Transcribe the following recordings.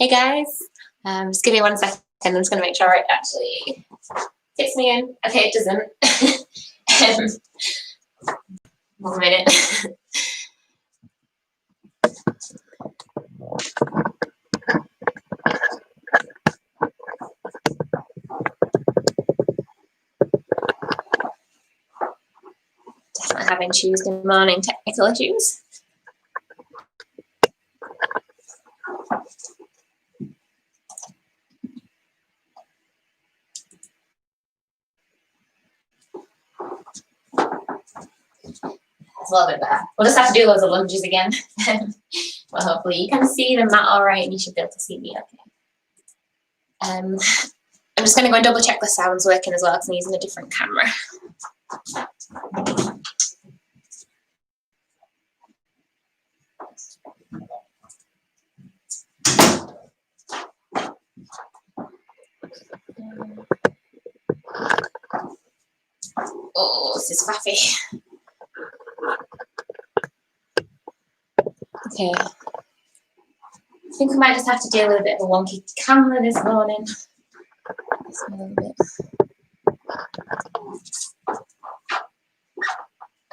Hey guys, just give me 1 second. I'm just going to make sure it actually fits me in. Okay, it doesn't. 1 minute. Definitely having Tuesday morning technical issues. It's a little bit better. We'll just have to do loads of lunges again. Well, hopefully you can see the mat all right and you should be able to see me okay. I'm just going to go and double check the sound's working as well because I'm using a different camera. Oh, this is faffy. Okay. I think we might just have to deal with a bit of a wonky camera this morning. Just a little bit.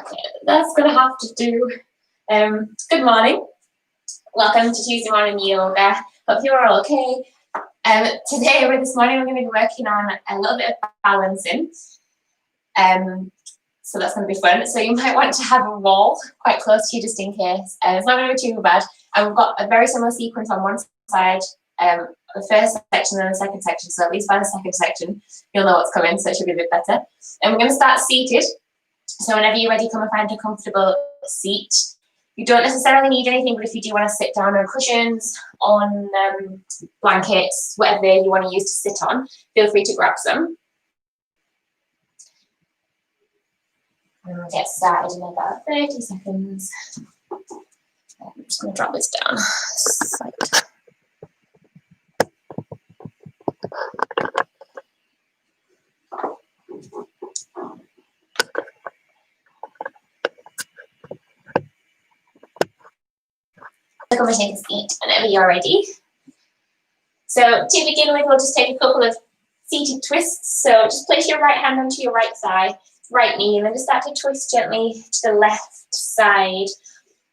Okay, that's going to have to do. Good morning. Welcome to Tuesday morning yoga. Hope you're all okay. Today, or this morning, we're going to be working on a little bit of balancing. So that's going to be fun. So you might want to have a wall quite close to you just in case. It's not going to be too bad. And we've got a very similar sequence on one side, the first section and the second section. So at least by the second section, you'll know what's coming, so it should be a bit better. And we're going to start seated. So whenever you're ready, come and find a comfortable seat. You don't necessarily need anything, but if you do want to sit down on cushions, on blankets, whatever you want to use to sit on, feel free to grab some. And we'll get started in about 30 seconds. I'm just going to drop this down. So come and take a seat whenever you're ready. So to begin with, we'll just take a couple of seated twists. So just place your right hand onto your right thigh, right knee, and then just start to twist gently to the left side.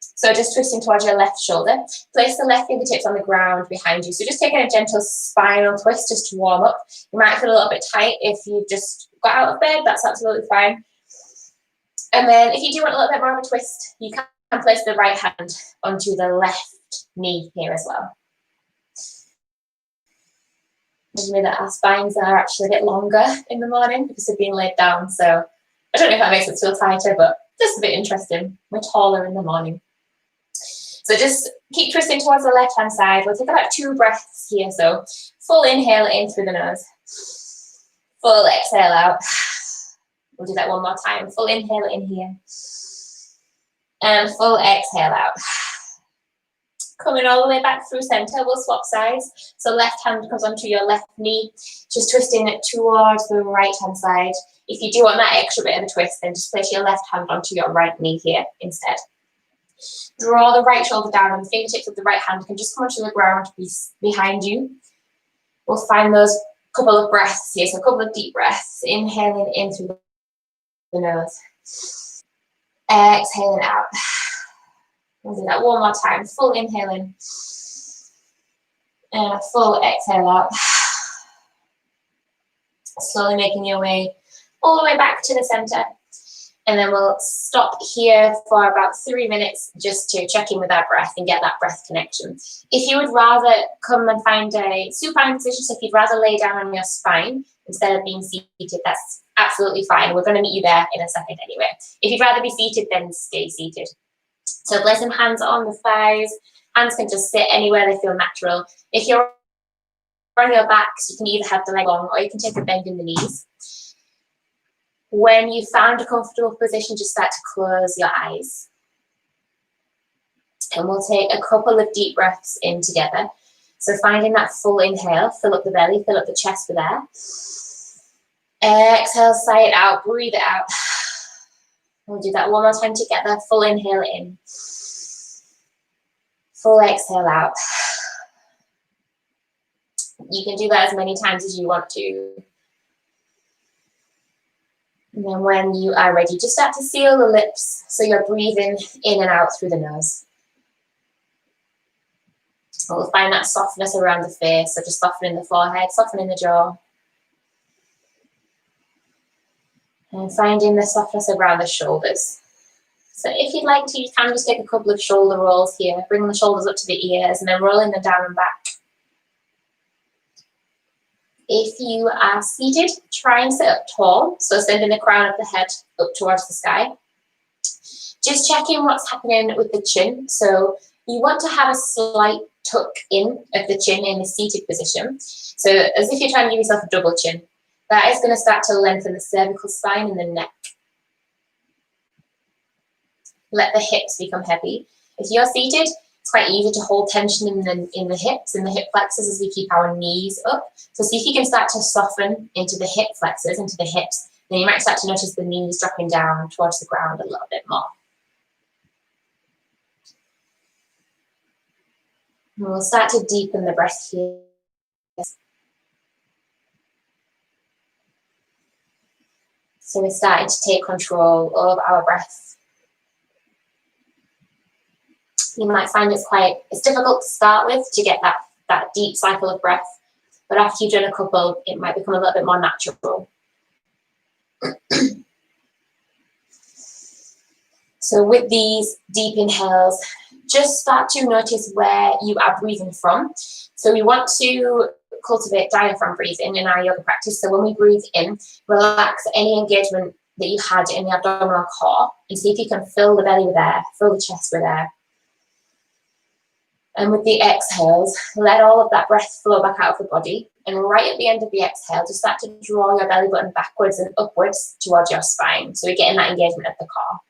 So just twisting towards your left shoulder. Place the left fingertips on the ground behind you. So just taking a gentle spinal twist just to warm up. You might feel a little bit tight if you just got out of bed. That's absolutely fine. And then if you do want a little bit more of a twist, you can place the right hand onto the left knee here as well. Remember that our spines are actually a bit longer in the morning because they've been laid down. So I don't know if that makes it feel tighter, but just a bit interesting. We're taller in the morning. So just keep twisting towards the left-hand side. We'll take about 2 breaths here. So full inhale in through the nose. Full exhale out. We'll do that one more time. Full inhale in here. And full exhale out. Coming all the way back through center, we'll swap sides. So left hand comes onto your left knee, just twisting it towards the right-hand side. If you do want that extra bit of a twist, then just place your left hand onto your right knee here instead. Draw the right shoulder down and the fingertips of the right hand can just come onto the ground behind you. We'll find those couple of breaths here, so a couple of deep breaths. Inhaling in through the nose. Exhaling out. We'll do that one more time. Full inhale in. And a full exhale out. Slowly making your way all the way back to the center. And then we'll stop here for about 3 minutes just to check in with our breath and get that breath connection. If you would rather come and find a supine position, so if you'd rather lay down on your spine instead of being seated, that's absolutely fine. We're going to meet you there in a second anyway. If you'd rather be seated, then stay seated. So placing hands on the thighs. Hands can just sit anywhere they feel natural. If you're on your backs, you can either have the leg long or you can take a bend in the knees. When you've found a comfortable position, just start to close your eyes. And we'll take a couple of deep breaths in together. So finding that full inhale, fill up the belly, fill up the chest with air. Exhale, sigh it out, breathe it out. We'll do that one more time together. Full inhale in. Full exhale out. You can do that as many times as you want to. And then when you are ready, just start to seal the lips so you're breathing in and out through the nose. We'll find that softness around the face, so just softening the forehead, softening the jaw. And finding the softness around the shoulders. So if you'd like to, you can just take a couple of shoulder rolls here, bring the shoulders up to the ears and then rolling them down and back. If you are seated, try and sit up tall, so sending the crown of the head up towards the sky. Just checking what's happening with the chin. So you want to have a slight tuck in of the chin in the seated position. So as if you're trying to give yourself a double chin. That is going to start to lengthen the cervical spine and the neck. Let the hips become heavy. If you're seated, it's quite easy to hold tension in the hips, in the hip flexors as we keep our knees up. So see if you can start to soften into the hip flexors, into the hips. Then you might start to notice the knees dropping down towards the ground a little bit more. And we'll start to deepen the breath here. So we're starting to take control of our breath. You might find it's difficult to start with to get that deep cycle of breath, but after you've done a couple, it might become a little bit more natural. So with these deep inhales, just start to notice where you are breathing from. So we want to cultivate diaphragm breathing in our yoga practice. So when we breathe in, relax any engagement that you had in the abdominal core and see if you can fill the belly with air, fill the chest with air. And with the exhales, let all of that breath flow back out of the body. And right at the end of the exhale, just start to draw your belly button backwards and upwards towards your spine. So we're getting that engagement of the core.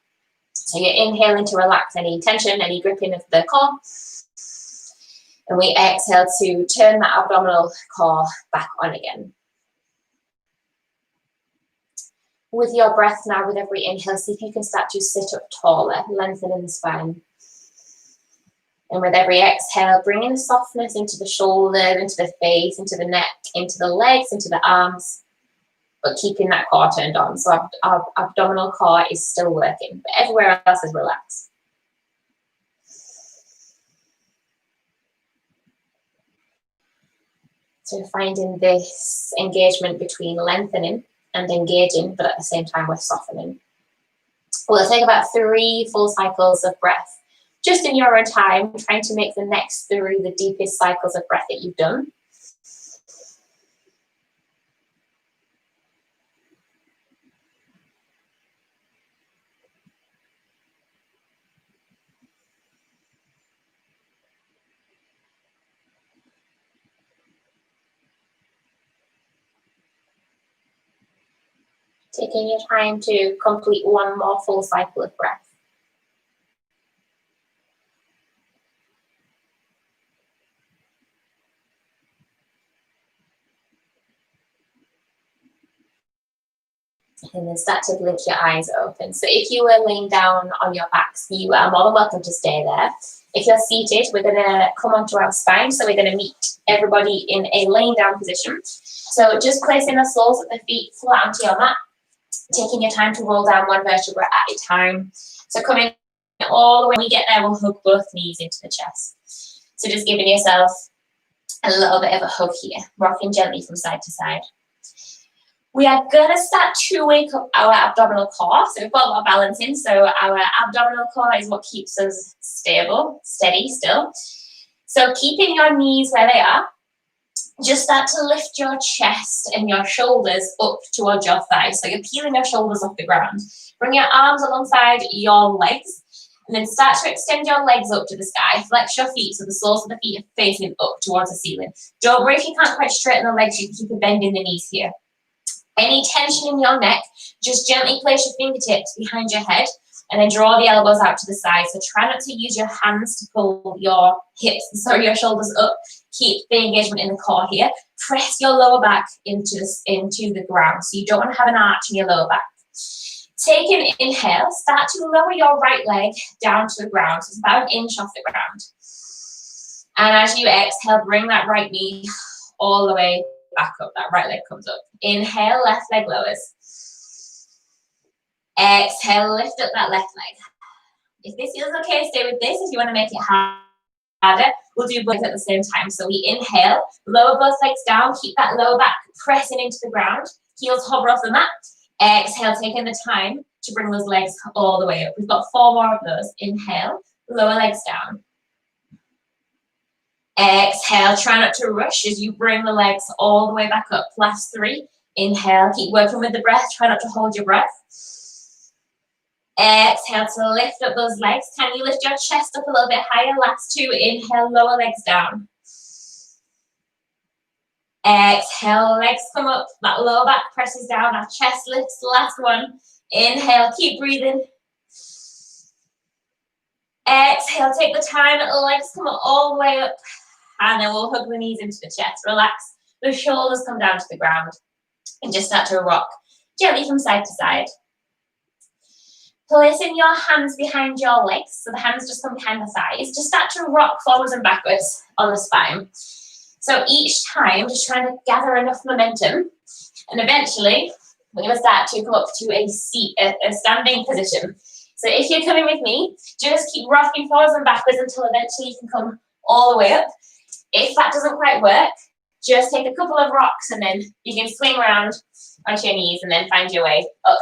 So you're inhaling to relax any tension, any gripping of the core. And we exhale to turn that abdominal core back on again. With your breath now, with every inhale, see if you can start to sit up taller, lengthening the spine. And with every exhale, bringing the softness into the shoulders, into the face, into the neck, into the legs, into the arms, but keeping that core turned on. So our abdominal core is still working, but everywhere else is relaxed. So finding this engagement between lengthening and engaging, but at the same time we're softening. We'll take about 3 full cycles of breath, just in your own time, trying to make the next 3 the deepest cycles of breath that you've done. Taking your time to complete 1 more full cycle of breath. And then start to blink your eyes open. So if you were laying down on your backs, you are more than welcome to stay there. If you're seated, we're going to come onto our spine. So we're going to meet everybody in a laying down position. So just placing the soles of the feet flat onto your mat, taking your time to roll down 1 vertebra at a time. So coming all the way, when we get there, we'll hug both knees into the chest. So just giving yourself a little bit of a hug here, rocking gently from side to side. We are going to start to wake up our abdominal core. So we've got a lot of balance in. So our abdominal core is what keeps us stable, steady still. So keeping your knees where they are, just start to lift your chest and your shoulders up towards your thighs. So you're peeling your shoulders off the ground. Bring your arms alongside your legs. And then start to extend your legs up to the sky. Flex your feet so the soles of the feet are facing up towards the ceiling. Don't worry if you can't quite straighten the legs. You can keep a bend in the knees here. Any tension in your neck, just gently place your fingertips behind your head and then draw the elbows out to the side. So try not to use your hands to pull your your shoulders up. Keep the engagement in the core here. Press your lower back into the ground. So you don't want to have an arch in your lower back. Take an inhale. Start to lower your right leg down to the ground. So it's about 1 inch off the ground. And as you exhale, bring that right knee all the way back up. That right leg comes up. Inhale, left leg lowers. Exhale, lift up that left leg. If this feels okay, stay with this. If you want to make it harder, we'll do both at the same time. So we inhale, lower both legs down, keep that lower back pressing into the ground, heels hover off the mat. Exhale, taking the time to bring those legs all the way up. We've got 4 more of those. Inhale, lower legs down. Exhale, try not to rush as you bring the legs all the way back up. Last 3. Inhale, keep working with the breath. Try not to hold your breath. Exhale to lift up those legs. Can you lift your chest up a little bit higher? Last 2. Inhale, lower legs down. Exhale, legs come up. That lower back presses down. Our chest lifts. Last 1. Inhale, keep breathing. Exhale, take the time. Legs come up all the way up. And then we'll hug the knees into the chest. Relax. The shoulders come down to the ground. And just start to rock gently from side to side. Placing your hands behind your legs, so the hands just come behind the thighs. Just start to rock forwards and backwards on the spine. So each time, just trying to gather enough momentum, and eventually, we're going to start to come up to a standing position. So if you're coming with me, just keep rocking forwards and backwards until eventually you can come all the way up. If that doesn't quite work, just take a couple of rocks and then you can swing around onto your knees and then find your way up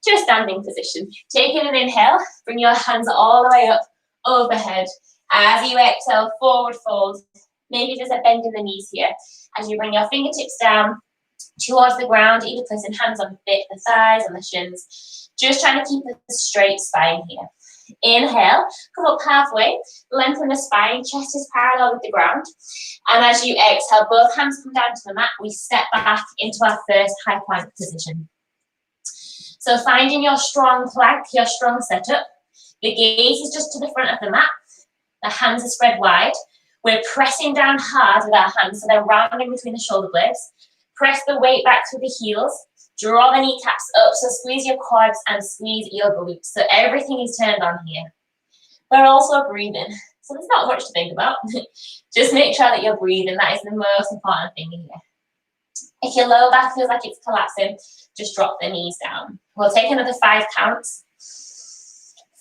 to a standing position. Taking an inhale, bring your hands all the way up overhead. As you exhale, forward fold. Maybe there's a bend in the knees here. As you bring your fingertips down towards the ground, either placing hands on the thighs and the shins. Just trying to keep a straight spine here. Inhale, come up halfway, lengthen the spine, chest is parallel with the ground. And as you exhale, both hands come down to the mat. We step back into our first high plank position. So finding your strong plank, your strong setup. The gaze is just to the front of the mat. The hands are spread wide. We're pressing down hard with our hands, so they're rounding between the shoulder blades. Press the weight back through the heels. Draw the kneecaps up, so squeeze your quads and squeeze your glutes. So everything is turned on here. We're also breathing. So there's not much to think about. Just make sure that you're breathing. That is the most important thing in here. If your lower back feels like it's collapsing, just drop the knees down. We'll take another 5 counts.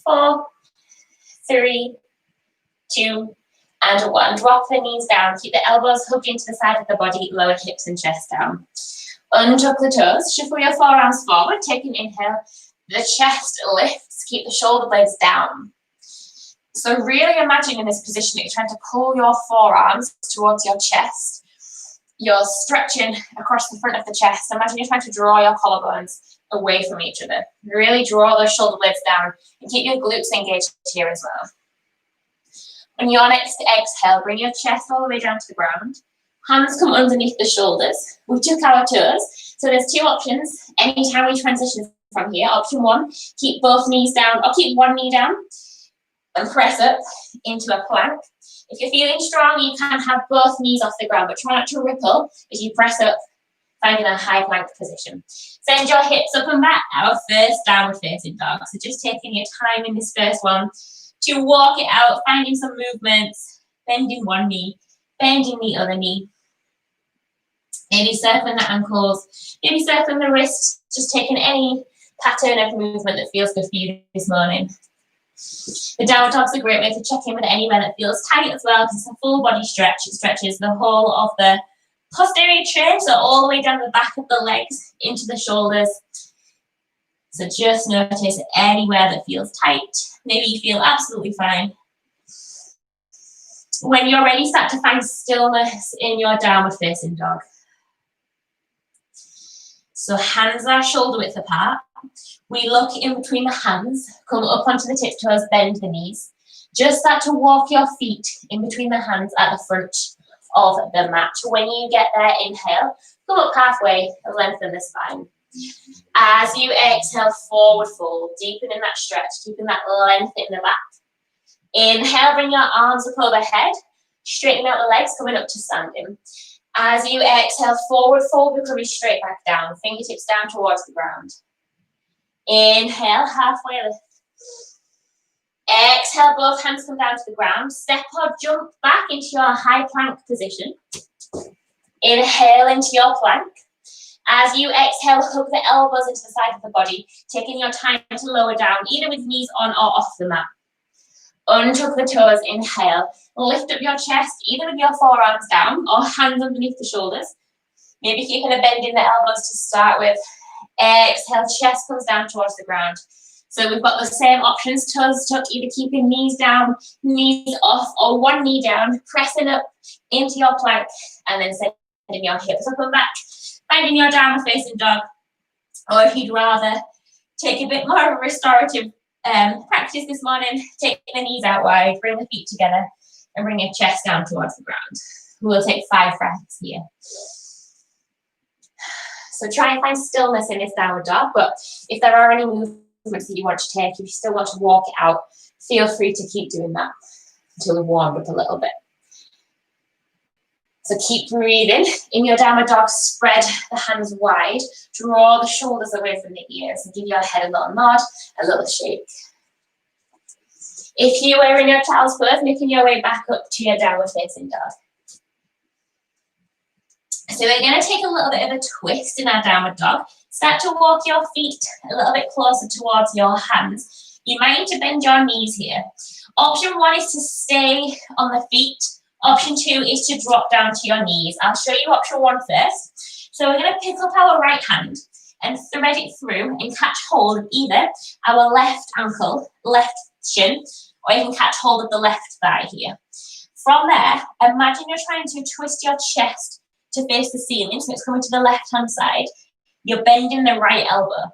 4, 3, 2, and 1. Drop the knees down. Keep the elbows hugged into the side of the body. Lower hips and chest down. Untuck the toes. Shuffle your forearms forward. Take an inhale. The chest lifts. Keep the shoulder blades down. So really imagine in this position that you're trying to pull your forearms towards your chest. You're stretching across the front of the chest. Imagine you're trying to draw your collarbones away from each other. Really draw those shoulder blades down and keep your glutes engaged here as well. On your next exhale, bring your chest all the way down to the ground. Hands come underneath the shoulders. We took our toes. So there's 2 options. Anytime we transition from here. Option 1, keep both knees down or keep one knee down and press up into a plank. If you're feeling strong, you can have both knees off the ground, but try not to ripple as you press up, finding a high plank position. Send your hips up and back. Our first downward facing dog. So just taking your time in this first one to walk it out, finding some movements, bending one knee, bending the other knee. Maybe circling the ankles, maybe circling the wrists, just taking any pattern of movement that feels good for you this morning. The downward dog's a great way to check in with anywhere that feels tight as well, because it's a full body stretch. It stretches the whole of the posterior chain, so all the way down the back of the legs into the shoulders. So just notice anywhere that feels tight. Maybe you feel absolutely fine. When you're ready, start to find stillness in your downward facing dog. So hands are shoulder width apart. We look in between the hands, come up onto the tiptoes, bend the knees. Just start to walk your feet in between the hands at the front of the mat. When you get there, inhale, come up halfway and lengthen the spine. As you exhale, forward fold, deepening that stretch, keeping that length in the back. Inhale, bring your arms up overhead, straighten out the legs, coming up to standing. As you exhale, forward fold, we're coming straight back down, fingertips down towards the ground. Inhale, halfway lift. Exhale, both hands come down to the ground. Step or jump back into your high plank position. Inhale into your plank. As you exhale, hook the elbows into the side of the body, taking your time to lower down, either with knees on or off the mat. Untuck the toes, inhale. Lift up your chest, either with your forearms down or hands underneath the shoulders. Maybe keeping a bend in the elbows to start with. Exhale, chest comes down towards the ground. So we've got the same options, toes tucked, either keeping knees down, knees off, or one knee down, pressing up into your plank, and then sending your hips up and back. Finding your downward facing dog, or if you'd rather take a bit more of a restorative practice this morning, take the knees out wide, bring the feet together, and bring your chest down towards the ground. We'll take 5 breaths here. So try and find stillness in this downward dog, but if there are any movements that you want to take, if you still want to walk it out, feel free to keep doing that until we've warmed up a little bit. So keep breathing. In your downward dog, spread the hands wide, draw the shoulders away from the ears, and give your head a little nod, a little shake. If you are in your child's pose, making your way back up to your downward facing dog. So we're going to take a little bit of a twist in our downward dog. Start to walk your feet a little bit closer towards your hands. You might need to bend your knees here. Option 1 is to stay on the feet. Option 2 is to drop down to your knees. I'll show you option 1 first. So we're going to pick up our right hand and thread it through and catch hold of either our left ankle, left shin, or you can catch hold of the left thigh here. From there, imagine you're trying to twist your chest to face the ceiling, so it's coming to the left-hand side. You're bending the right elbow.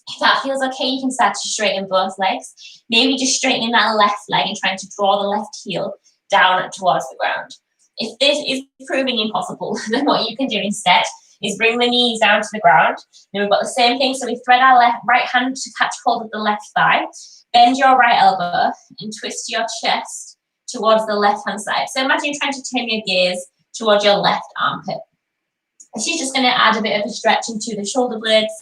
If that feels okay, you can start to straighten both legs. Maybe just straightening that left leg and trying to draw the left heel down towards the ground. If this is proving impossible, then what you can do instead is bring the knees down to the ground. Then we've got the same thing, so we thread our right hand to catch hold of the left thigh, bend your right elbow, and twist your chest towards the left-hand side. So imagine trying to turn your gaze towards your left armpit. This is just going to add a bit of a stretch into the shoulder blades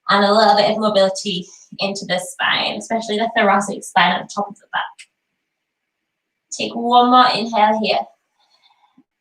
and a little bit of mobility into the spine, especially the thoracic spine at the top of the back. Take one more inhale here.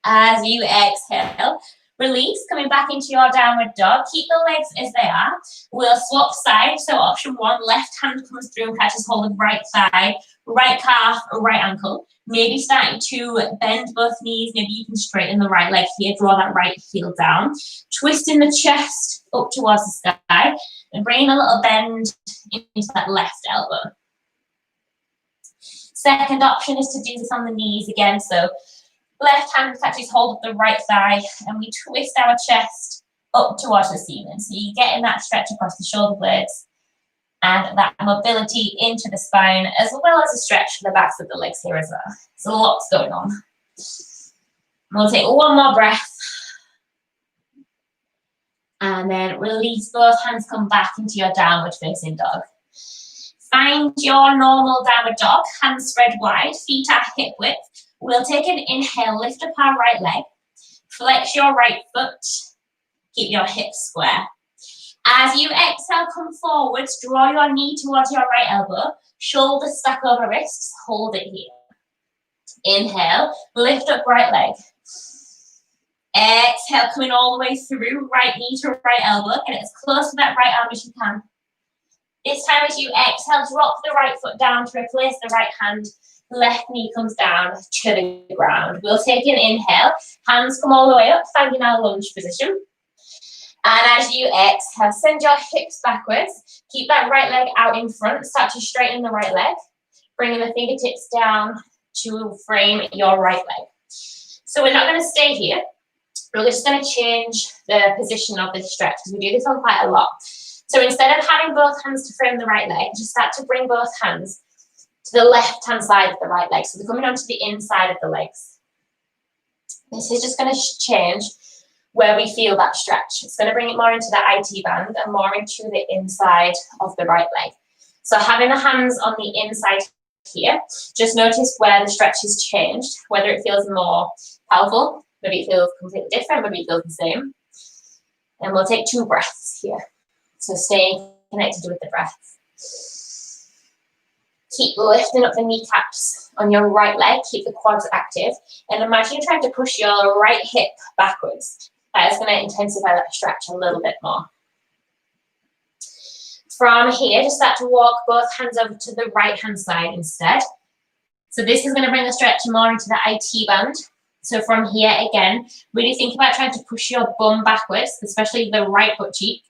As you exhale, release, coming back into your downward dog. Keep the legs as they are. We'll swap sides. So option 1, left hand comes through and catches hold of right thigh, right calf, or right ankle. Maybe starting to bend both knees. Maybe you can straighten the right leg here, draw that right heel down. Twisting the chest up towards the sky and bringing a little bend into that left elbow. Second option is to do this on the knees again. So left hand catches hold of the right thigh and we twist our chest up towards the ceiling. So you're getting that stretch across the shoulder blades and that mobility into the spine, as well as a stretch for the backs of the legs here as well. So lots going on. We'll take one more breath. And then release, both hands come back into your downward facing dog. Find your normal downward dog, hands spread wide, feet are hip width. We'll take an inhale, lift up our right leg, flex your right foot, keep your hips square. As you exhale, come forwards, draw your knee towards your right elbow, shoulders stack over wrists, hold it here. Inhale, lift up right leg. Exhale, coming all the way through, right knee to right elbow, get it as close to that right arm as you can. This time as you exhale, drop the right foot down to replace the right hand. Left knee comes down to the ground. We'll take an inhale, hands come all the way up, finding our lunge position. And as you exhale, send your hips backwards. Keep that right leg out in front. Start to straighten the right leg. Bringing the fingertips down to frame your right leg. So we're not going to stay here. We're just going to change the position of this stretch because we do this on quite a lot. So instead of having both hands to frame the right leg, just start to bring both hands to the left-hand side of the right leg. So they're coming onto the inside of the legs. This is just going to change where we feel that stretch. It's going to bring it more into the IT band and more into the inside of the right leg. So having the hands on the inside here, just notice where the stretch has changed, whether it feels more powerful, maybe it feels completely different, maybe it feels the same. And we'll take 2 breaths here. So staying connected with the breath. Keep lifting up the kneecaps on your right leg, keep the quads active, and imagine you're trying to push your right hip backwards. That is going to intensify that stretch a little bit more. From here, just start to walk both hands over to the right-hand side instead. So this is going to bring the stretch more into the IT band. So from here, again, really think about trying to push your bum backwards, especially the right butt cheek.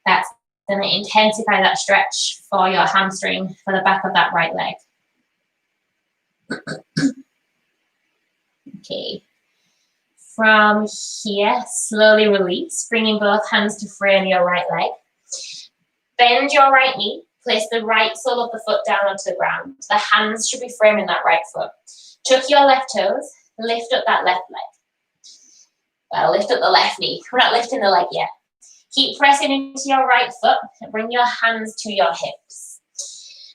That's going to intensify that stretch for your hamstring for the back of that right leg. Okay. From here, slowly release, bringing both hands to frame your right leg. Bend your right knee, place the right sole of the foot down onto the ground. The hands should be framing that right foot. Tuck your left toes, lift up that left leg. Well, lift up the left knee. We're not lifting the leg yet. Keep pressing into your right foot and bring your hands to your hips.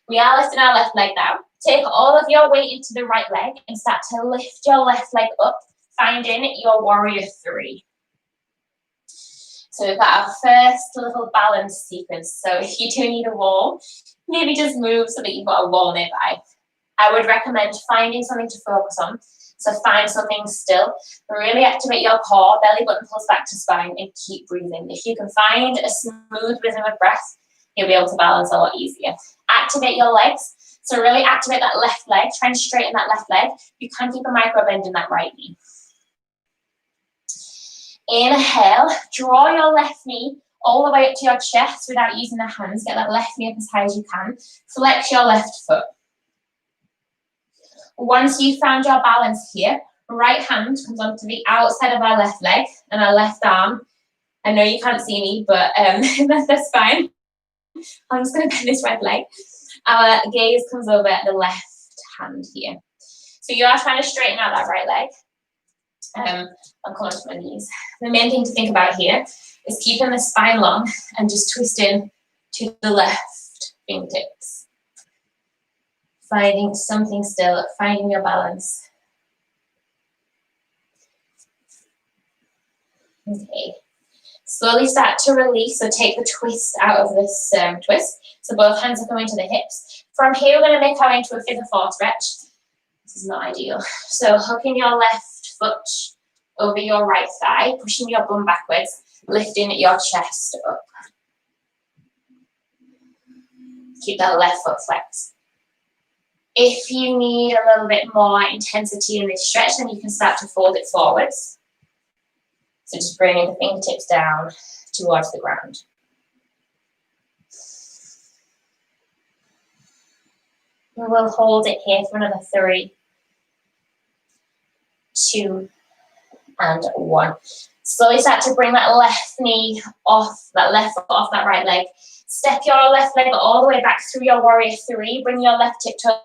We are lifting our left leg down. Take all of your weight into the right leg and start to lift your left leg up, finding your warrior three. So we've got our first little balance sequence. So if you do need a wall, maybe just move so that you've got a wall nearby. I would recommend finding something to focus on. So find something still. Really activate your core, belly button pulls back to spine, and keep breathing. If you can find a smooth rhythm of breath, you'll be able to balance a lot easier. Activate your legs. So really activate that left leg. Try and straighten that left leg. You can keep a micro bend in that right knee. Inhale, draw your left knee all the way up to your chest without using the hands. Get that left knee up as high as you can. Flex your left foot. Once you've found your balance here, right hand comes onto the outside of our left leg and our left arm. I know you can't see me, but that's fine. I'm just going to bend this right leg. Our gaze comes over at the left hand here. So you are trying to straighten out that right leg. I'm coming to my knees. The main thing to think about here is keeping the spine long and just twisting to the left fingertips. Finding something still, finding your balance. Okay. Slowly start to release, so take the twist out of this twist. So both hands are coming to the hips. From here, we're going to make our way into a figure four stretch. This is not ideal. So hooking your left foot over your right thigh, pushing your bum backwards, lifting your chest up. Keep that left foot flexed. If you need a little bit more intensity in this stretch, then you can start to fold it forwards. So just bringing the fingertips down towards the ground. And we'll hold it here for another 3, 2, and 1. Slowly start to bring that left knee off, that left foot off that right leg. Step your left leg all the way back through your warrior 3. Bring your left tiptoes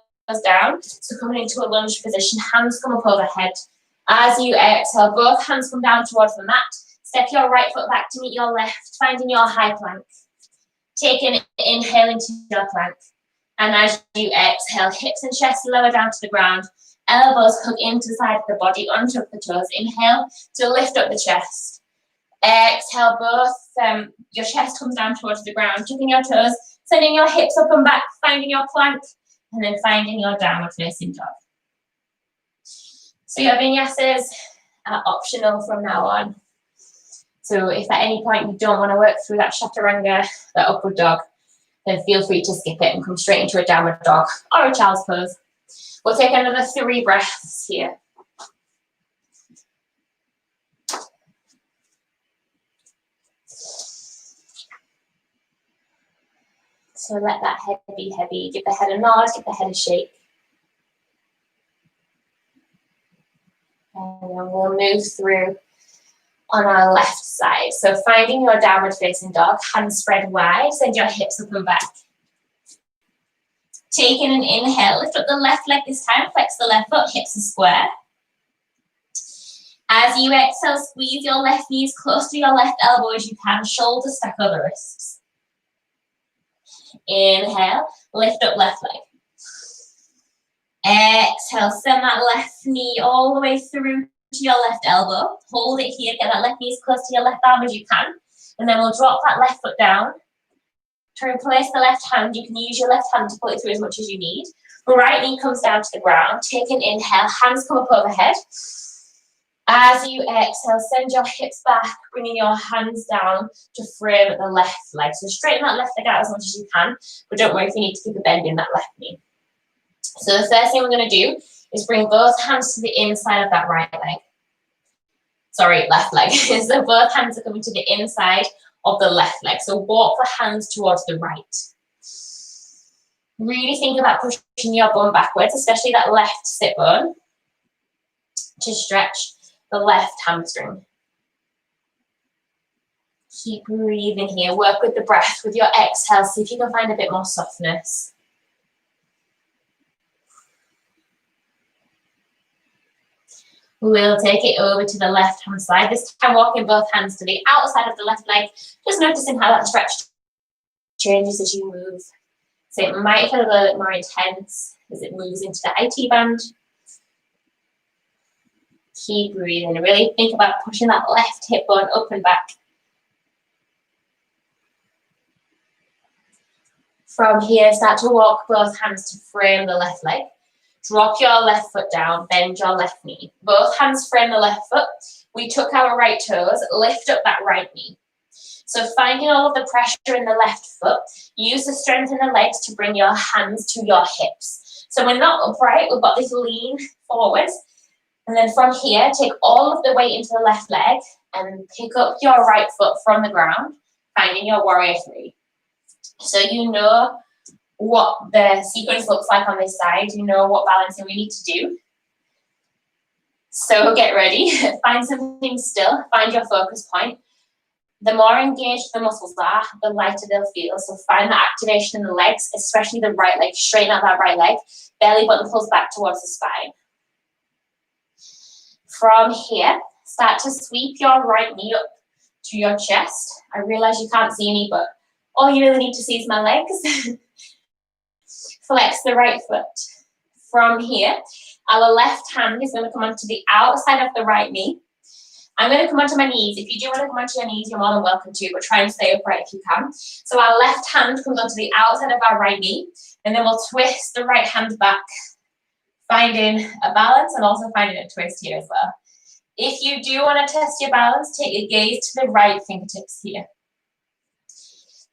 down. So coming into a lunge position, hands come up overhead. As you exhale, both hands come down towards the mat. Step your right foot back to meet your left, finding your high plank. Take an inhale into your plank. And as you exhale, hips and chest lower down to the ground. Elbows hug into the side of the body, untuck the toes. Inhale to lift up the chest. Exhale, both your chest comes down towards the ground, tucking your toes, sending your hips up and back, finding your plank, and then finding your downward facing dog. So your vinyasas are optional from now on. So if at any point you don't want to work through that chaturanga, that upward dog, then feel free to skip it and come straight into a downward dog or a child's pose. We'll take another 3 breaths here. So let that head be heavy. Give the head a nod, give the head a shake. And then we'll move through on our left side. So finding your downward facing dog, hands spread wide, send your hips up and back. Taking an inhale, lift up the left leg this time, flex the left foot, hips are square. As you exhale, squeeze your left knee as close to your left elbow as you can, shoulders stack over wrists. Inhale, lift up left leg. Exhale, send that left knee all the way through to your left elbow. Hold it here, get that left knee as close to your left arm as you can. And then we'll drop that left foot down. To replace the left hand, you can use your left hand to pull it through as much as you need. Right knee comes down to the ground. Take an inhale, hands come up overhead. As you exhale, send your hips back, bringing your hands down to frame the left leg. So straighten that left leg out as much as you can, but don't worry if you need to keep a bend in that left knee. So the first thing we're going to do is bring both hands to the inside of that right leg. Sorry, left leg. So both hands are coming to the inside of the left leg. So walk the hands towards the right. Really think about pushing your bum backwards, especially that left sit bone, to stretch the left hamstring. Keep breathing here. Work with the breath, with your exhale. See if you can find a bit more softness. We'll take it over to the left-hand side. This time walking both hands to the outside of the left leg. Just noticing how that stretch changes as you move. So it might feel a little bit more intense as it moves into the IT band. Keep breathing. Really think about pushing that left hip bone up and back. From here, start to walk both hands to frame the left leg. Drop your left foot down, bend your left knee. Both hands frame the left foot. We tuck our right toes, lift up that right knee. So finding all of the pressure in the left foot, use the strength in the legs to bring your hands to your hips. So we're not upright, we've got this lean forwards. And then from here, take all of the weight into the left leg and pick up your right foot from the ground, finding your warrior three. So you know what the sequence looks like on this side. You know what balancing we need to do. So get ready. Find something still. Find your focus point. The more engaged the muscles are, the lighter they'll feel. So find the activation in the legs, especially the right leg. Straighten out that right leg. Belly button pulls back towards the spine. From here, start to sweep your right knee up to your chest. I realize you can't see me, but all you really need to see is my legs. Flex the right foot. From here, our left hand is going to come onto the outside of the right knee. I'm going to come onto my knees. If you do want to come onto your knees, you're more than welcome to, but try and stay upright if you can. So our left hand comes onto the outside of our right knee, and then we'll twist the right hand back, finding a balance and also finding a twist here as well. If you do want to test your balance, take your gaze to the right fingertips here.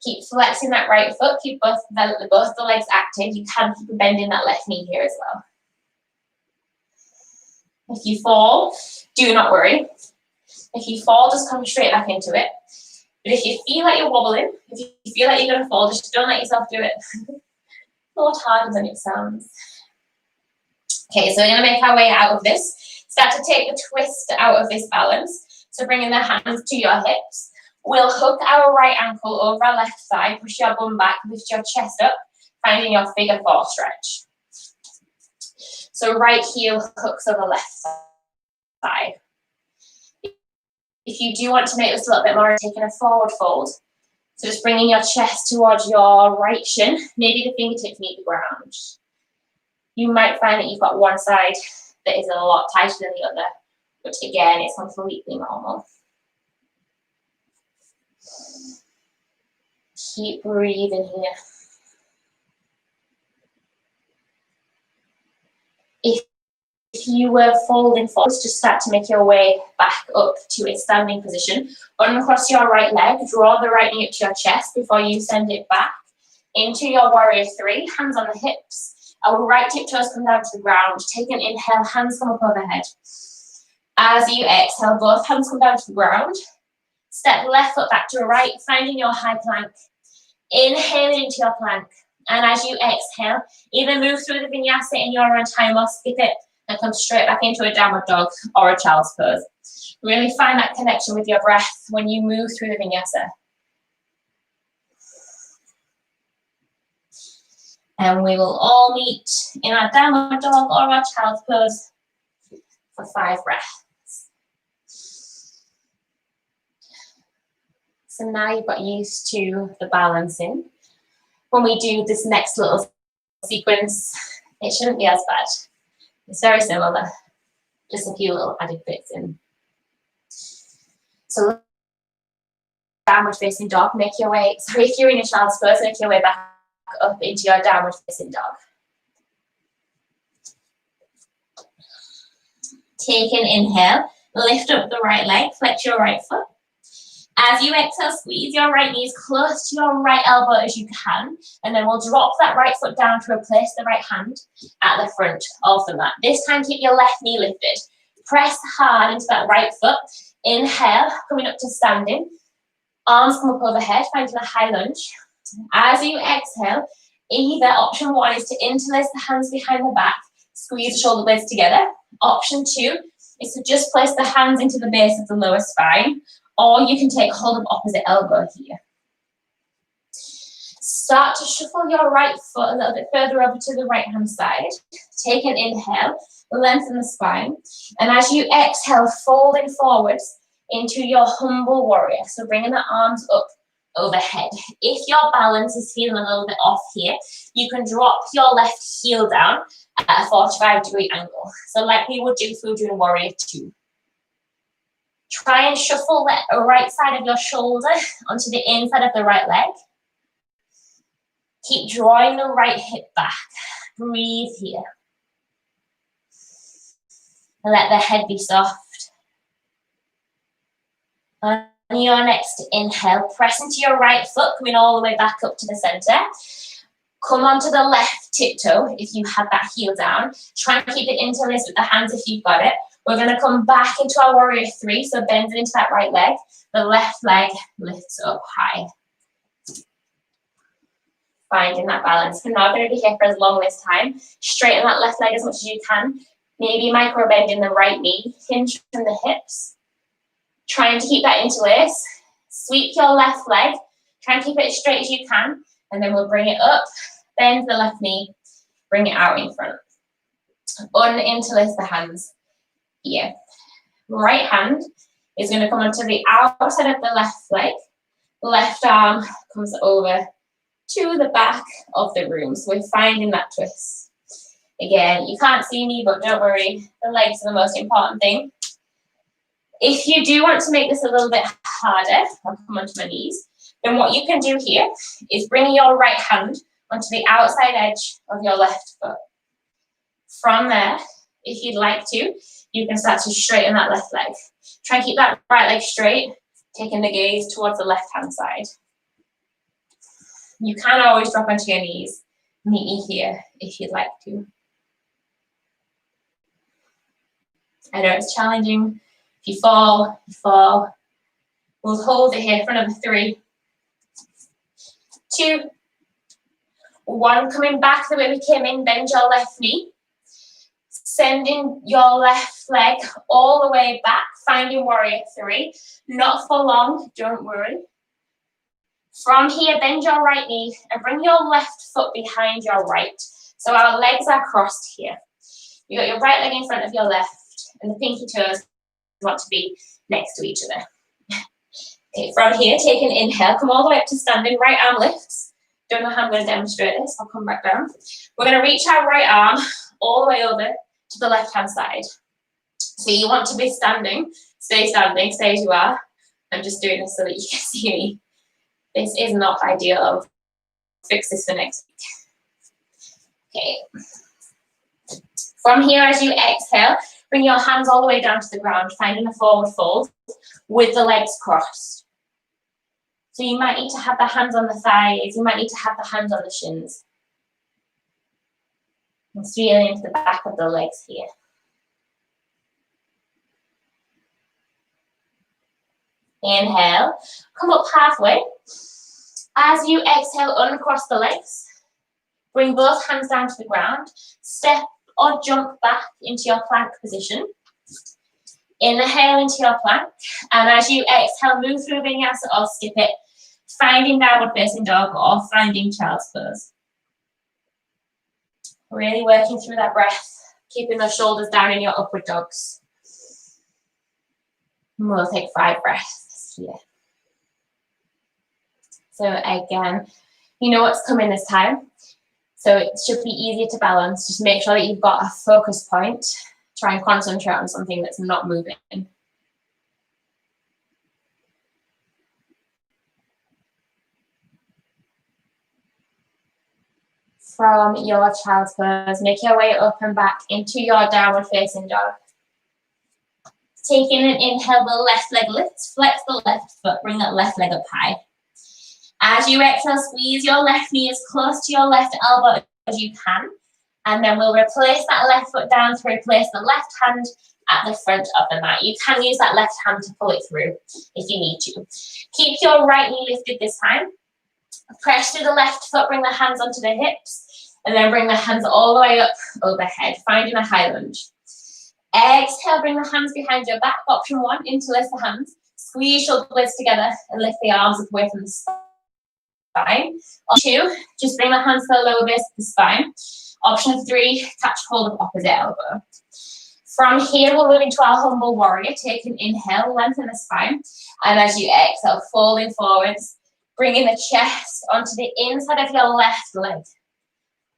Keep flexing that right foot. Keep both the legs active. You can keep bending that left knee here as well. If you fall, do not worry. If you fall, just come straight back into it. But if you feel like you're wobbling, if you feel like you're going to fall, just don't let yourself do it. A lot harder than it sounds. Okay, so we're going to make our way out of this. Start to take the twist out of this balance. So bringing the hands to your hips. We'll hook our right ankle over our left thigh, push your bum back, lift your chest up, finding your figure four stretch. So right heel hooks over left thigh. If you do want to make this a little bit more, taking a forward fold. So just bringing your chest towards your right shin, maybe the fingertips meet the ground. You might find that you've got one side that is a lot tighter than the other, which again is completely normal. Keep breathing here. If you were folding forwards, just start to make your way back up to a standing position. Uncross your right leg, draw the right knee up to your chest before you send it back into your warrior three, hands on the hips. Our right tiptoes come down to the ground. Take an inhale, hands come up overhead. As you exhale, both hands come down to the ground. Step left foot back to the right, finding your high plank. Inhale into your plank. And as you exhale, either move through the vinyasa in your own time or skip it and come straight back into a downward dog or a child's pose. Really find that connection with your breath when you move through the vinyasa. And we will all meet in our downward dog or our child's pose for 5 breaths. So now you've got used to the balancing. When we do this next little sequence, it shouldn't be as bad. It's very similar, just a few little added bits in. So downward facing dog, make your way, sorry, if you're in a child's pose, make your way back up into your downward facing dog. Take an inhale, lift up the right leg, flex your right foot. As you exhale, squeeze your right knee as close to your right elbow as you can, and then we'll drop that right foot down to replace the right hand at the front of the mat. This time, keep your left knee lifted. Press hard into that right foot. Inhale, coming up to standing. Arms come up overhead, finding a high lunge. As you exhale, either option one is to interlace the hands behind the back, squeeze the shoulder blades together. Option two is to just place the hands into the base of the lower spine, or you can take hold of opposite elbow here. Start to shuffle your right foot a little bit further over to the right hand side. Take an inhale, lengthen the spine, and as you exhale, folding forwards into your humble warrior. So bringing the arms up overhead. If your balance is feeling a little bit off here, you can drop your left heel down at a 45-degree angle. So like we would do if we were doing warrior two. Try and shuffle the right side of your shoulder onto the inside of the right leg. Keep drawing the right hip back. Breathe here. And let the head be soft. On your next inhale, press into your right foot, coming all the way back up to the center. Come onto the left tiptoe if you have that heel down. Try and keep it interlaced with the hands if you've got it. We're going to come back into our warrior three, so bend into that right leg. The left leg lifts up high. Finding that balance. We're not going to be here for as long this time. Straighten that left leg as much as you can. Maybe micro bend in the right knee. Hinge from the hips. Trying to keep that interlace. Sweep your left leg. Try and keep it as straight as you can. And then we'll bring it up. Bend the left knee. Bring it out in front. Uninterlace the hands. Here. Right hand is going to come onto the outside of the left leg. Left arm comes over to the back of the room. So we're finding that twist. Again, you can't see me, but don't worry. The legs are the most important thing. If you do want to make this a little bit harder, I'll come onto my knees, then what you can do here is bring your right hand onto the outside edge of your left foot. From there, if you'd like to, you can start to straighten that left leg. Try and keep that right leg straight, taking the gaze towards the left-hand side. You can always drop onto your knees. Meet me here if you'd like to. I know it's challenging. If you fall, you fall. We'll hold it here for another 3, 2, 1. Coming back the way we came in, bend your left knee. Sending your left leg all the way back, finding warrior 3. Not for long, don't worry. From here, bend your right knee and bring your left foot behind your right. So our legs are crossed here. You got your right leg in front of your left, and the pinky toes want to be next to each other. Okay, from here, take an inhale, come all the way up to standing, right arm lifts. Don't know how I'm going to demonstrate this, I'll come back down. We're going to reach our right arm all the way over to the left-hand side. So you want to be standing, stay as you are. I'm just doing this so that you can see me. This is not ideal. I'll fix this for next week. Okay. From here, as you exhale, bring your hands all the way down to the ground, finding a forward fold with the legs crossed. So you might need to have the hands on the thighs, you might need to have the hands on the shins. And feeling into the back of the legs here. Inhale, come up halfway. As you exhale, uncross the legs. Bring both hands down to the ground. Step or jump back into your plank position. Inhale into your plank. And as you exhale, move through vinyasa or skip it. Finding downward facing dog or finding child's pose. Really working through that breath, keeping those shoulders down in your upward dogs. And we'll take 5 breaths here. So again, you know what's coming this time. So it should be easier to balance. Just make sure that you've got a focus point. Try and concentrate on something that's not moving. from your child's pose. Make your way up and back into your downward facing dog. Taking an inhale, the left leg lifts, flex the left foot, bring that left leg up high. As you exhale, squeeze your left knee as close to your left elbow as you can. And then we'll replace that left foot down to replace the left hand at the front of the mat. You can use that left hand to pull it through if you need to. Keep your right knee lifted this time. Press through the left foot, bring the hands onto the hips, and then bring the hands all the way up overhead, finding a high lunge. Exhale, bring the hands behind your back. Option 1, interlace the hands. Squeeze shoulder blades together and lift the arms up away from the spine. Option 2, just bring the hands to the lower base of the spine. Option 3, catch hold of opposite elbow. From here, we'll move into our humble warrior. Take an inhale, lengthen the spine. And as you exhale, falling forwards, bringing the chest onto the inside of your left leg.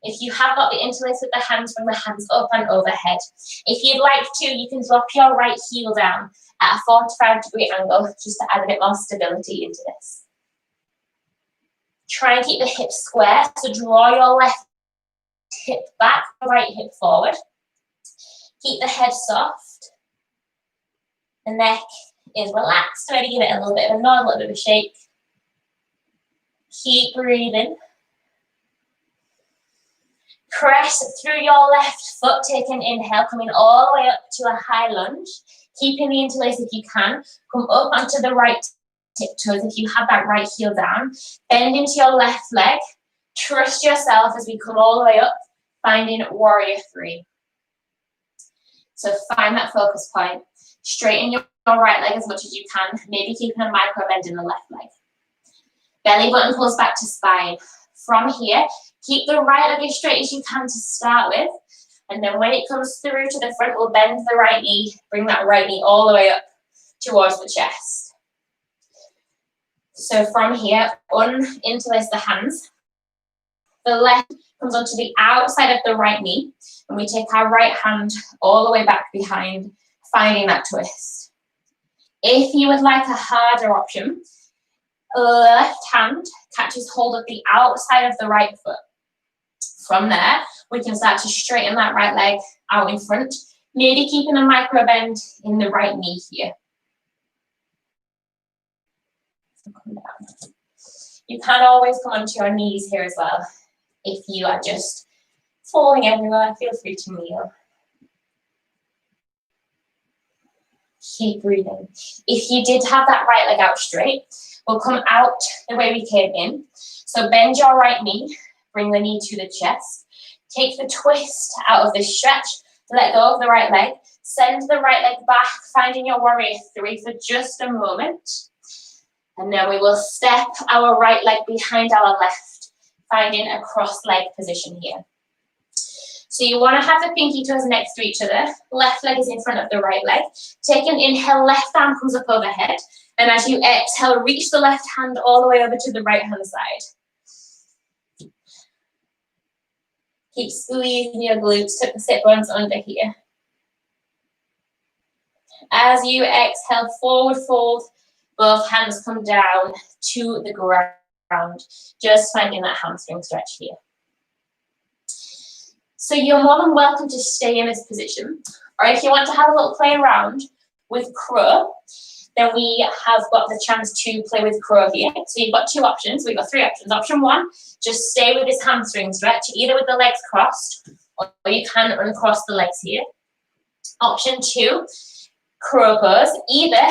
If you have got the interlace with the hands, bring the hands up and overhead. If you'd like to, you can drop your right heel down at a 45-degree angle just to add a bit more stability into this. Try and keep the hips square, so draw your left hip back, right hip forward. Keep the head soft. The neck is relaxed. Maybe give it a little bit of a nod, a little bit of a shake. Keep breathing. Press through your left foot, take an inhale, coming all the way up to a high lunge. Keeping the interlace if you can. Come up onto the right tiptoes if you have that right heel down. Bend into your left leg. Trust yourself as we come all the way up, finding warrior 3. So find that focus point. Straighten your right leg as much as you can, maybe keeping a micro bend in the left leg. Belly button pulls back to spine. From here, keep the right leg as straight as you can to start with. And then when it comes through to the front, we'll bend the right knee, bring that right knee all the way up towards the chest. So from here, interlace the hands. The left comes onto the outside of the right knee, and we take our right hand all the way back behind, finding that twist. If you would like a harder option, left hand catches hold of the outside of the right foot. From there, we can start to straighten that right leg out in front, maybe keeping a micro bend in the right knee here. Come down. You can always come onto your knees here as well. If you are just falling everywhere, feel free to kneel. Keep breathing. If you did have that right leg out straight, we'll come out the way we came in. So bend your right knee, bring the knee to the chest. Take the twist out of this stretch, let go of the right leg. Send the right leg back, finding your warrior 3 for just a moment. And then we will step our right leg behind our left, finding a cross leg position here. So you want to have the pinky toes next to each other. Left leg is in front of the right leg. Take an inhale, left arm comes up overhead. And as you exhale, reach the left hand all the way over to the right hand side. Keep squeezing your glutes, tuck the sit bones under here. As you exhale, forward fold, both hands come down to the ground, just finding that hamstring stretch here. So you're more than welcome to stay in this position, or if you want to have a little play around with crow, then we have got the chance to play with crow here. So you've got 2 options. We've got 3 options. Option 1, just stay with this hamstring stretch, either with the legs crossed, or you can uncross the legs here. Option 2, crow pose, either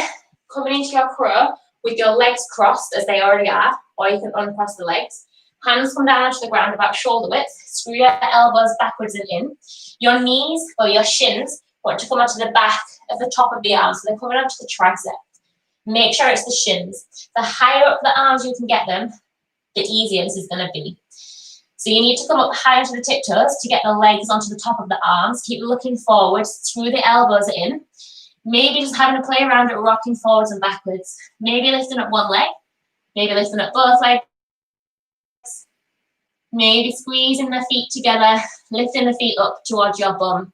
coming into your crow with your legs crossed as they already are, or you can uncross the legs. Hands come down onto the ground about shoulder width. Screw your elbows backwards and in. Your knees or your shins want to come onto the back of the top of the arms, so they're coming onto the tricep. Make sure it's the shins. The higher up the arms you can get them, the easier this is going to be. So you need to come up high onto the tiptoes to get the legs onto the top of the arms. Keep looking forward, screw the elbows in. Maybe just having a play around at rocking forwards and backwards. Maybe lifting up one leg. Maybe lifting up both legs. Maybe squeezing the feet together, lifting the feet up towards your bum.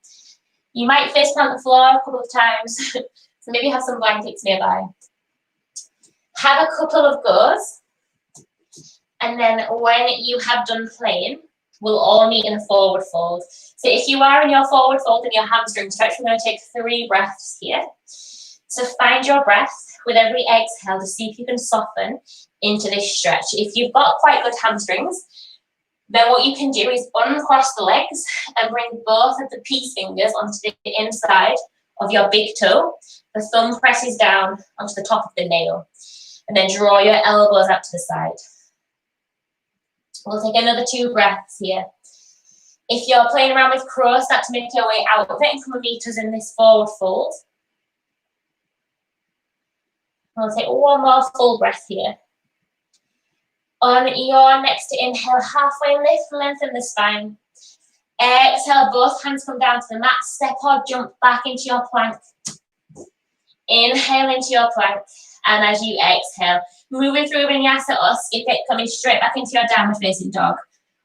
You might fist plant the floor a couple of times, so maybe have some blankets nearby. Have a couple of goes, and then when you have done playing, will all meet in a forward fold. So if you are in your forward fold and your hamstring stretch, we're going to take 3 breaths here. So find your breath with every exhale to see if you can soften into this stretch. If you've got quite good hamstrings, then what you can do is uncross the legs and bring both of the peace fingers onto the inside of your big toe. The thumb presses down onto the top of the nail. And then draw your elbows out to the side. We'll take another 2 breaths here. If you're playing around with crow, start to make your way out of it and come and meet us in this forward fold. We'll take 1 more full breath here. On your next inhale, halfway lift, lengthen the spine. Exhale, both hands come down to the mat. Step or jump back into your plank. Inhale into your plank. And as you exhale, moving through vinyasa or skip it, coming straight back into your downward facing dog.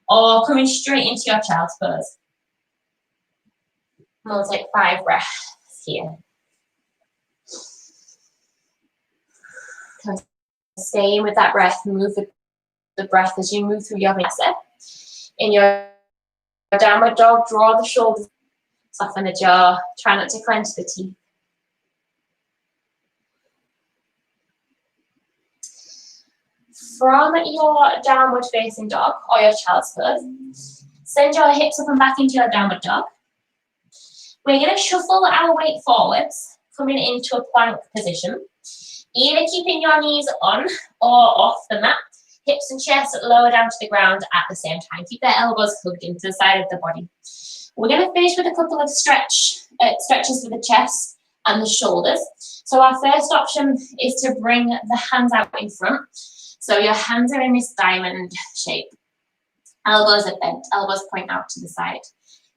Or coming straight into your child's pose. And we'll take 5 breaths here. Stay with that breath, move with the breath as you move through your vinyasa. In your downward dog, draw the shoulders, soften the jaw, try not to clench the teeth. From your downward facing dog or your child's pose, send your hips up and back into your downward dog. We're going to shuffle our weight forwards, coming into a plank position. Either keeping your knees on or off the mat, hips and chest lower down to the ground at the same time. Keep the elbows hugged into the side of the body. We're going to finish with a couple of stretches for the chest and the shoulders. So our first option is to bring the hands out in front. So your hands are in this diamond shape. Elbows are bent, elbows point out to the side.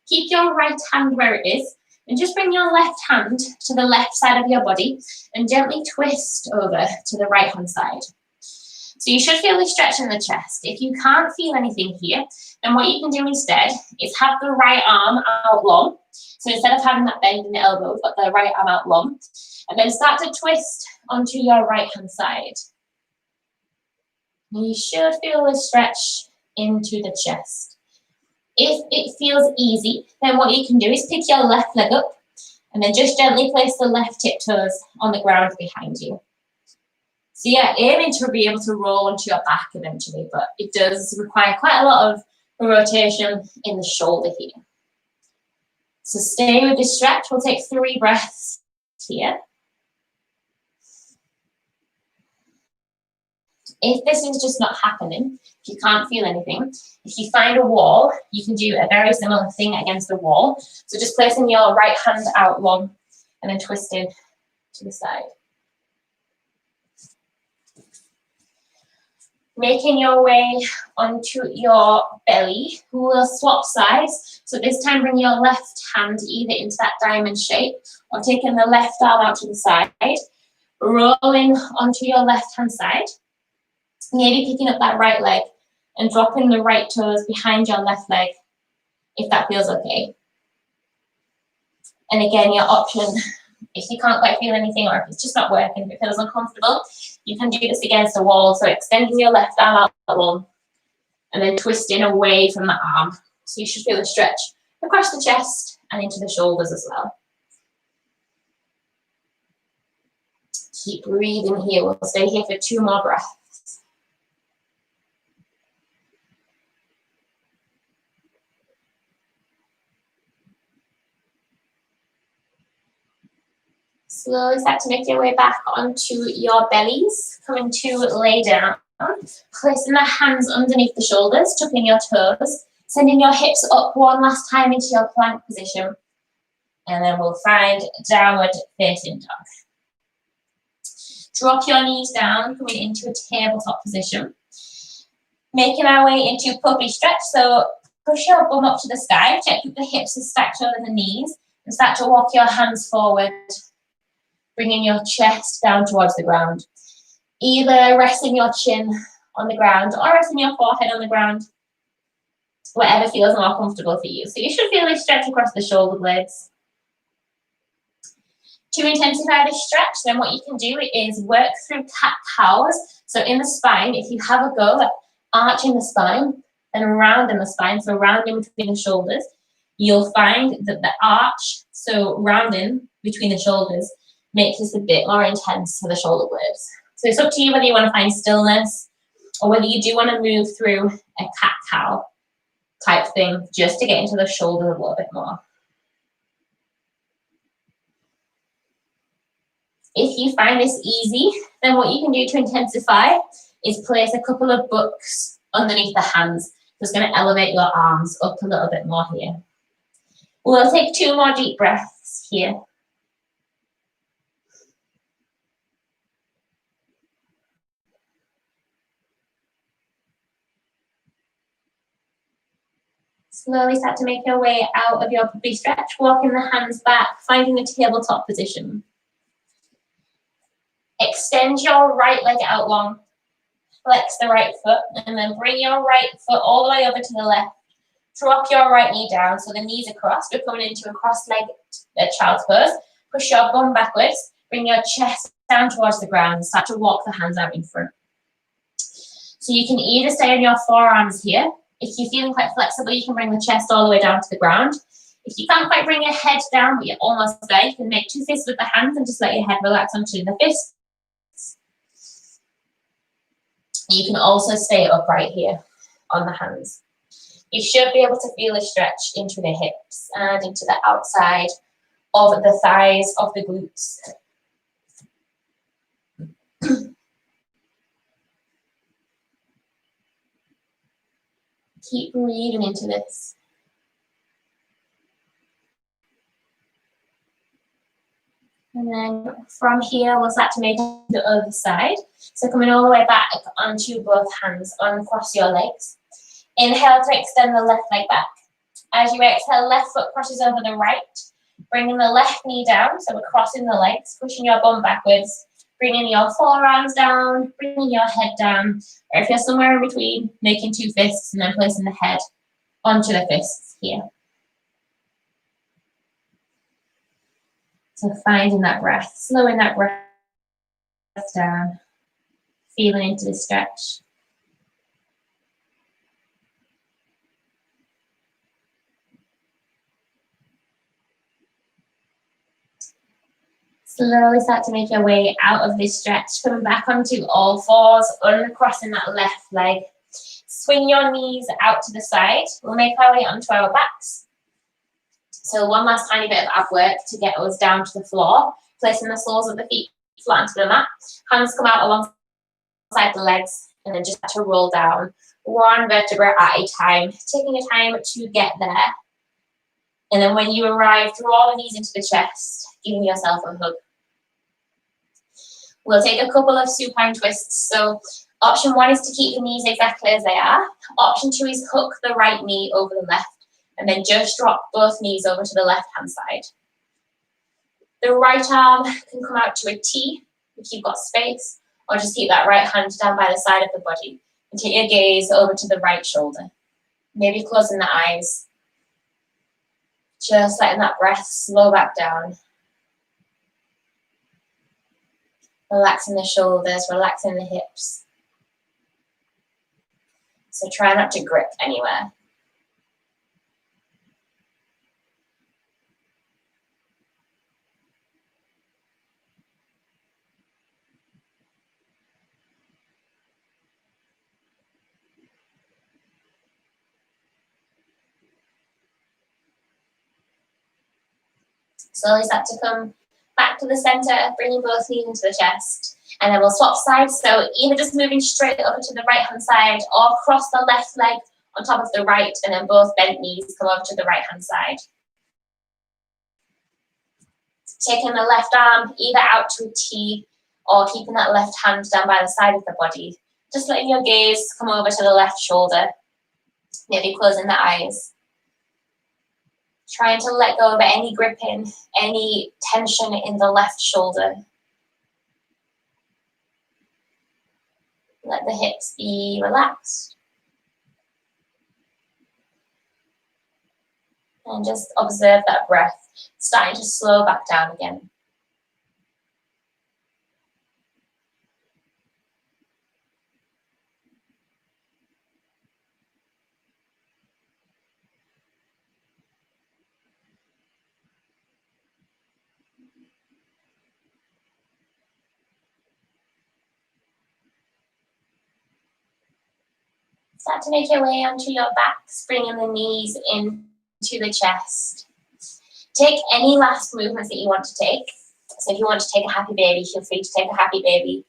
Keep your right hand where it is and just bring your left hand to the left side of your body and gently twist over to the right hand side. So you should feel a stretch in the chest. If you can't feel anything here, then what you can do instead is have the right arm out long. So instead of having that bend in the elbow, we've got the right arm out long. And then start to twist onto your right hand side. And you should feel a stretch into the chest. If it feels easy, then what you can do is pick your left leg up and then just gently place the left tiptoes on the ground behind you. So yeah, aiming to be able to roll onto your back eventually, but it does require quite a lot of rotation in the shoulder here. So stay with this stretch. We'll take 3 breaths here. If this is just not happening, if you can't feel anything, if you find a wall, you can do a very similar thing against the wall. So just placing your right hand out long and then twisting to the side. Making your way onto your belly, we'll swap sides. So this time bring your left hand either into that diamond shape or taking the left arm out to the side, rolling onto your left hand side. Maybe picking up that right leg and dropping the right toes behind your left leg, if that feels okay. And again, your option, if you can't quite feel anything or if it's just not working, if it feels uncomfortable, you can do this against the wall. So extending your left arm out long and then twisting away from the arm. So you should feel a stretch across the chest and into the shoulders as well. Keep breathing here. We'll stay here for 2 more breaths. Slowly start to make your way back onto your bellies, coming to lay down, placing the hands underneath the shoulders, tucking your toes, sending your hips up one last time into your plank position, and then we'll find downward facing dog. Drop your knees down, coming into a tabletop position, making our way into puppy stretch, so push your bum up to the sky, check if the hips are stacked over the knees, and start to walk your hands forward, bringing your chest down towards the ground. Either resting your chin on the ground or resting your forehead on the ground, whatever feels more comfortable for you. So you should feel a stretch across the shoulder blades. To intensify this stretch, then what you can do is work through cat-cows. So in the spine, if you have a go at arching the spine and rounding the spine, so rounding between the shoulders, you'll find that the arch, so rounding between the shoulders, makes this a bit more intense to the shoulder blades. So it's up to you whether you want to find stillness or whether you do want to move through a cat-cow type thing just to get into the shoulder a little bit more. If you find this easy, then what you can do to intensify is place a couple of books underneath the hands. It's going to elevate your arms up a little bit more here. We'll take 2 more deep breaths here. Slowly start to make your way out of your puppy stretch, walking the hands back, finding a tabletop position. Extend your right leg out long, flex the right foot, and then bring your right foot all the way over to the left. Drop your right knee down so the knees are crossed. We're coming into a cross-legged child's pose. Push your bum backwards, bring your chest down towards the ground and start to walk the hands out in front. So you can either stay on your forearms here. If you're feeling quite flexible, you can bring the chest all the way down to the ground. If you can't quite bring your head down, but you're almost there, you can make 2 fists with the hands and just let your head relax onto the fists. You can also stay upright here on the hands. You should be able to feel a stretch into the hips and into the outside of the thighs of the glutes. Keep breathing into this. And then from here, we'll start to make the other side. So coming all the way back onto both hands, uncross your legs. Inhale to extend the left leg back. As you exhale, left foot crosses over the right, bringing the left knee down, so we're crossing the legs, pushing your bum backwards, bringing your forearms down, bringing your head down, or if you're somewhere in between, making 2 fists and then placing the head onto the fists here. So finding that breath, slowing that breath down, feeling into the stretch. Slowly start to make your way out of this stretch, coming back onto all fours, uncrossing that left leg. Swing your knees out to the side. We'll make our way onto our backs. So one last tiny bit of ab work to get us down to the floor, placing the soles of the feet flat onto the mat. Hands come out alongside the legs, and then just to roll down 1 vertebra at a time, taking your time to get there. And then when you arrive, draw the knees into the chest, giving yourself a hug. We'll take a couple of supine twists. So option 1 is to keep the knees exactly as they are. Option 2 is hook the right knee over the left and then just drop both knees over to the left-hand side. The right arm can come out to a T if you've got space, or just keep that right hand down by the side of the body and take your gaze over to the right shoulder. Maybe closing the eyes. Just letting that breath slow back down. Relaxing the shoulders, relaxing the hips. So try not to grip anywhere. Slowly start to come back to the center, bringing both knees into the chest. And then we'll swap sides. So either just moving straight over to the right-hand side or cross the left leg on top of the right, and then both bent knees come over to the right-hand side. Taking the left arm either out to a T or keeping that left hand down by the side of the body. Just letting your gaze come over to the left shoulder. Maybe closing the eyes. Trying to let go of any gripping, any tension in the left shoulder. Let the hips be relaxed. And just observe that breath starting to slow back down again. Start to make your way onto your backs, bringing the knees into the chest. Take any last movements that you want to take. So if you want to take a happy baby, feel free to take a happy baby.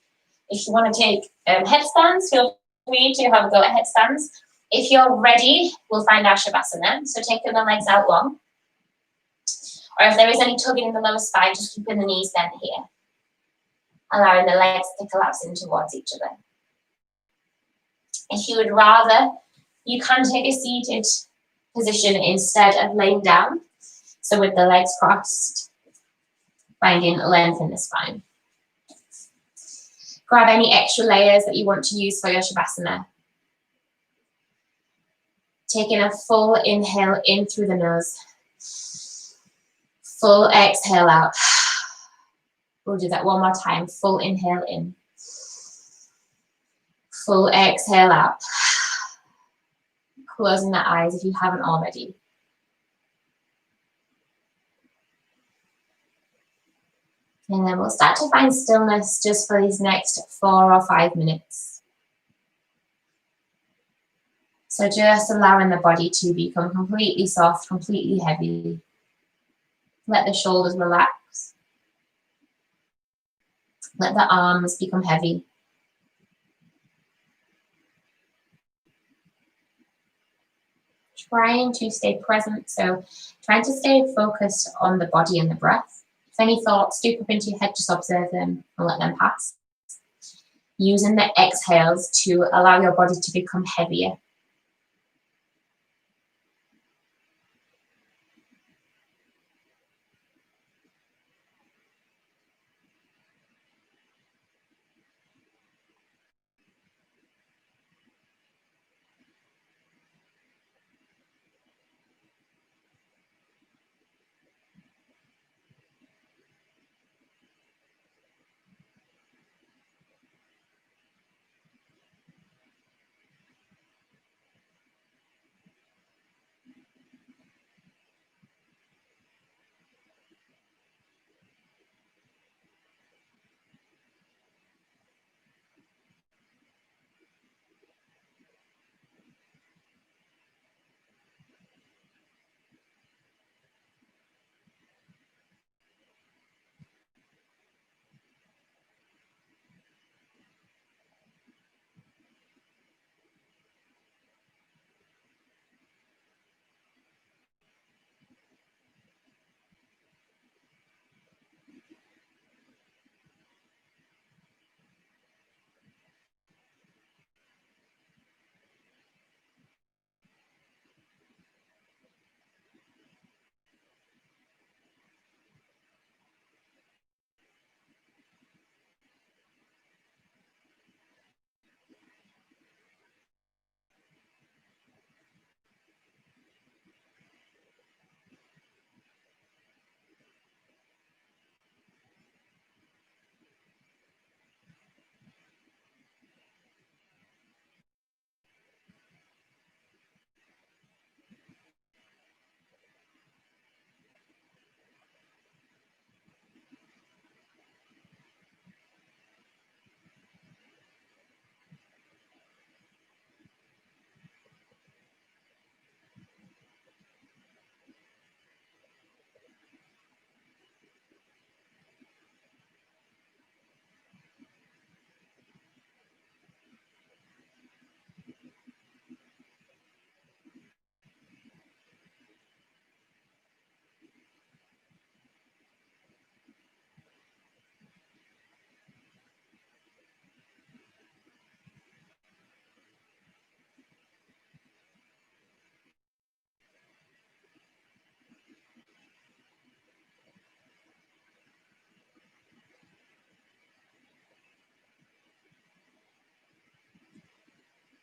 If you want to take headstands, feel free to have a go at headstands. If you're ready, we'll find our Shavasana. So taking the legs out long. Or if there is any tugging in the lower spine, just keeping the knees bent here. Allowing the legs to collapse in towards each other. If you would rather, you can take a seated position instead of laying down. So with the legs crossed, finding length in the spine. Grab any extra layers that you want to use for your Shavasana. Taking a full inhale in through the nose. Full exhale out. We'll do that one more time. Full inhale in. Full exhale out. Closing the eyes if you haven't already. And then we'll start to find stillness just for these next 4 or 5 minutes. So just allowing the body to become completely soft, completely heavy. Let the shoulders relax. Let the arms become heavy. Trying to stay present, so trying to stay focused on the body and the breath. If any thoughts do pop into your head, just observe them and let them pass. Using the exhales to allow your body to become heavier.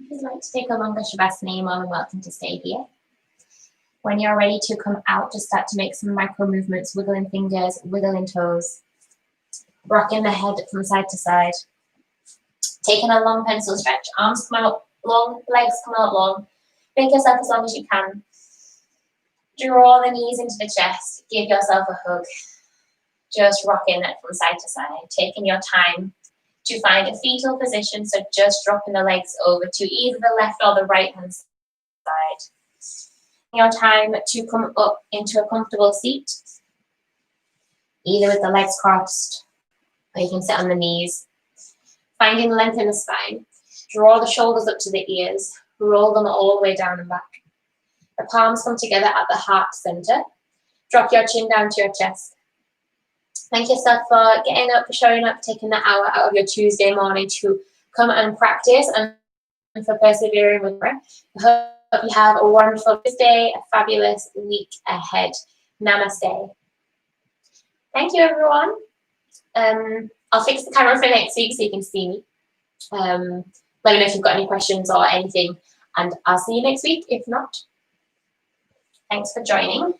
If you'd like to take a longer Shavasana, you're more than welcome to stay here. When you're ready to come out, just start to make some micro movements, wiggling fingers, wiggling toes, rocking the head from side to side. Taking a long pencil stretch, arms come out long, legs come out long. Make yourself as long as you can. Draw the knees into the chest, give yourself a hug. Just rocking it from side to side, taking your time to find a fetal position, so just dropping the legs over to either the left or the right hand side. Your time to come up into a comfortable seat, either with the legs crossed, or you can sit on the knees. Finding length in the spine. Draw the shoulders up to the ears, roll them all the way down and back. The palms come together at the heart center. Drop your chin down to your chest. Thank yourself for getting up, for showing up, taking that hour out of your Tuesday morning to come and practice, and for persevering with me. I hope you have a wonderful Tuesday, a fabulous week ahead. Namaste. Thank you, everyone. I'll fix the camera for next week so you can see me. Let me know if you've got any questions or anything, and I'll see you next week if not. Thanks for joining.